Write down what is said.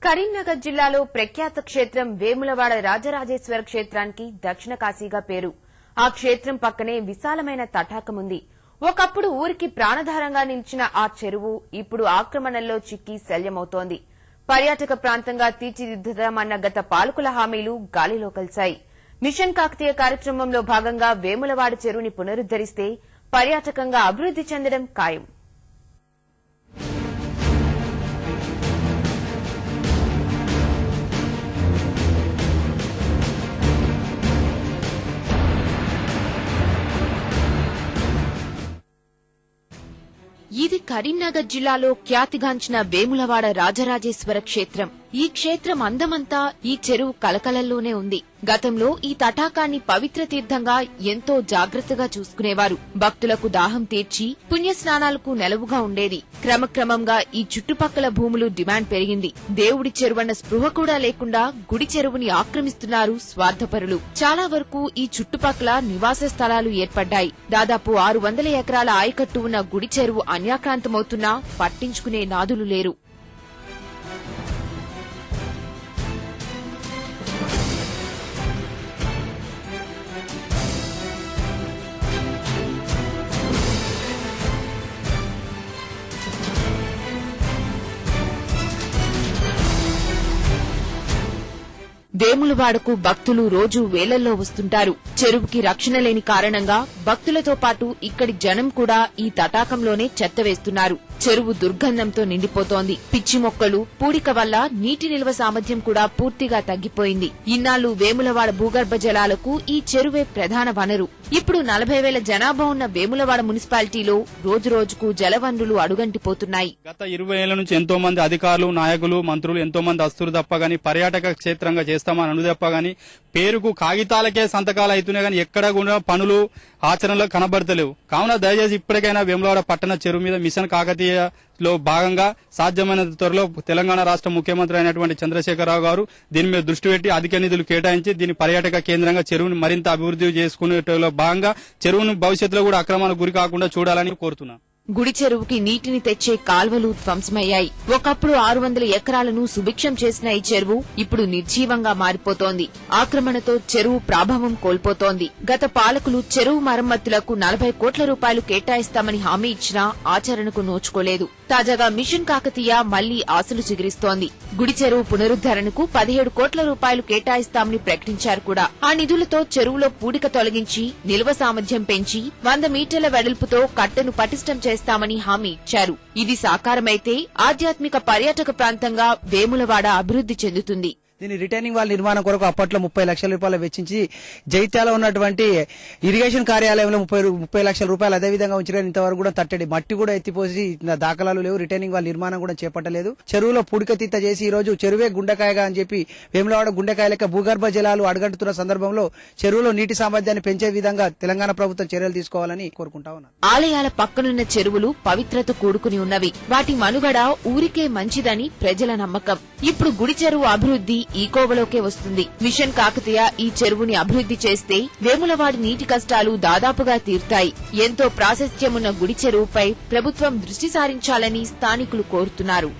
కరీంనగర్ జిల్లాలో ప్రఖ్యాత క్షేత్రం వేములవాడ రాజరాజేశ్వర క్షేత్రానికి దక్షిణ కాశీగా పేరు. ఆ క్షేత్రం పక్కనే విశాలమైన తటాకముంది. ఒకప్పుడు ఊరికి ప్రాణధారంగా నిలిచిన ఆ చెరువు ఇప్పుడు ఆక్రమణల్లో చిక్కి శల్యమవుతోంది. పర్యాటక ప్రాంతంగా తీర్చిదిద్దుతామన్న గత పాలకుల హామీలు గాలిలో కలిశాయి. మిషన్ కాకతీయ కార్యక్రమంలో భాగంగా వేములవాడ చెరువుని పునరుద్దరిస్తే పర్యాటకంగా అభివృద్ది చెందడం ఖాయం. ఇది కరీంనగర్ జిల్లాలో ఖ్యాతిగాంచిన వేములవాడ రాజరాజేశ్వర క్షేత్రం. ఈ క్షేత్రం అందమంతా ఈ చెరువు కలకలల్లోనే ఉంది. గతంలో ఈ తటాకాన్ని పవిత్ర తీర్థంగా ఎంతో జాగ్రత్తగా చూసుకునేవారు. భక్తులకు దాహం తీర్చి పుణ్యస్నానాలకు నెలవుగా ఉండేది. క్రమక్రమంగా ఈ చుట్టుపక్కల భూములు డిమాండ్ పెరిగింది. దేవుడి చెరువన్న స్పృహ కూడా లేకుండా గుడి చెరువుని ఆక్రమిస్తున్నారు స్వార్థపరులు. చాలా వరకు ఈ చుట్టుపక్కల నివాస స్థలాలు ఏర్పడ్డాయి. దాదాపు 600 ఎకరాల ఆయకట్టు ఉన్న గుడి చెరువు అన్యాక్రాంతమవుతున్నా పట్టించుకునే నాదులు లేరు. వేములవాడకు భక్తులు రోజు వేలల్లో వస్తుంటారు. చెరువుకి రక్షణ లేని కారణంగా భక్తులతో పాటు ఇక్కడి జనం కూడా ఈ తటాకంలోనే చెత్త వేస్తున్నారు. చెరువు దుర్గంధంతో నిండిపోతోంది. పిచ్చి మొక్కలు, పూడిక వల్ల నీటి నిల్వ సామర్థ్యం కూడా పూర్తిగా తగ్గిపోయింది. ఇన్నాళ్లు వేములవాడ భూగర్భ జలాలకు ఈ చెరువే ప్రధాన వనరు. ఇప్పుడు 40,000 జనాభా ఉన్న వేములవాడ మున్సిపాలిటీలో రోజురోజుకు జలవనరులు అడుగంటిపోతున్నాయి. గత 20 ఏళ్ల నుంచి ఎంతో మంది అధికారులు, నాయకులు, మంత్రులు ఎంతో మంది అస్తులు తప్ప గాని పర్యాటక క్షేత్రంగా చేస్తామని అను తప్ప గాని పేరుకు కాగితాలకే సంతకాలు అవుతున్నాయి గాని ఎక్కడ కూడా పనులు ఆచరణలో కనబడతలేవు. కావున దయచేసి ఇప్పటికైనా వేములవాడ పట్టణ చెరువు మీద మిషన్ కాకతీయలో భాగంగా సాధ్యమైన త్వరలో తెలంగాణ రాష్ట్ర ముఖ్యమంత్రి అయినటువంటి చంద్రశేఖరరావు గారు దీని మీద దృష్టి పెట్టి అధిక నిధులు కేటాయించి దీని పర్యాటక కేంద్రంగా చెరువుని మరింత అభివృద్ధి చేసుకునేలో భాగంగా చెరువును భవిష్యత్తులో కూడా అక్రమాలకు గురి కాకుండా చూడాలని కోరుతున్నాను. గుడి చెరువుకి నీటిని తెచ్చే కాల్వలు ధ్వంసమయ్యాయి. ఒకప్పుడు 600 ఎకరాలను సుభిక్షం చేసిన ఈ చెరువు ఇప్పుడు నిర్జీవంగా మారిపోతోంది. ఆక్రమణతో చెరువు ప్రాభవం కోల్పోతోంది. గత పాలకులు చెరువు మరమ్మతులకు 40 కోట్ల రూపాయలు కేటాయిస్తామని హామీ ఇచ్చినా ఆచరణకు నోచుకోలేదు. తాజాగా మిషన్ కాకతీయ మళ్లీ ఆశలు చిగురిస్తోంది. గుడి చెరువు పునరుద్దరణకు 17 కోట్ల రూపాయలు కేటాయిస్తామని ప్రకటించారు కూడా. ఆ నిధులతో చెరువులో పూడిక తొలగించి నిల్వ సామర్థ్యం పెంచి 100 మీటర్ల వెడల్పుతో కట్టను పటిష్టం చేస్తామని హామీ ఇచ్చారు. ఇది సాకారమైతే ఆధ్యాత్మిక పర్యాటక ప్రాంతంగా వేములవాడ అభివృద్ది చెందుతుంది. దీని రిటైనింగ్ వాల్ నిర్మాణం కొరకు అప్పట్లో 30 లక్షల రూపాయలు వెచ్చించి జైత్యాల ఉన్నటువంటి ఇరిగేషన్ కార్యాలయంలో 30 లక్షల రూపాయలు అదేవిధంగా ఉంచారు. ఇంతవరకు కూడా తట్టడి మట్టి కూడా ఎత్తిపోసి దాఖలాలు లేవు. రిటైనింగ్ వాల్ నిర్మాణం కూడా చేపట్టలేదు. చెరువులో పూడికతీత చేసి ఈ రోజు చెరువే గుండెకాయగా అని చెప్పి వేములవాడ గుండెకాయ లెక్క భూగర్భ జలాలు అడుగంటుతున్న సందర్భంలో చెరువులో నీటి సామర్థ్యాన్ని పెంచే విధంగా తెలంగాణ ప్రభుత్వం చర్యలు తీసుకోవాలని కోరుకుంటా ఉన్నాను. ఆలయాల పక్కనున్న చెరువులు పవిత్రత కూడుకుని ఉన్నవి. వాటి మనుగడ ఊరికే మంచిదని ప్రజల నమ్మకం. ఇప్పుడు గుడి చెరువు అభివృద్ది ఈ కోవలోకే వస్తుంది. మిషన్ కాకతీయ ఈ చెరువుని అభివృద్ది చేస్తే వేములవాడి నీటి కష్టాలు దాదాపుగా తీరుతాయి. ఎంతో ప్రాశస్త్యమున్న గుడి చెరువుపై ప్రభుత్వం దృష్టి సారించాలని స్థానికులు కోరుతున్నారు.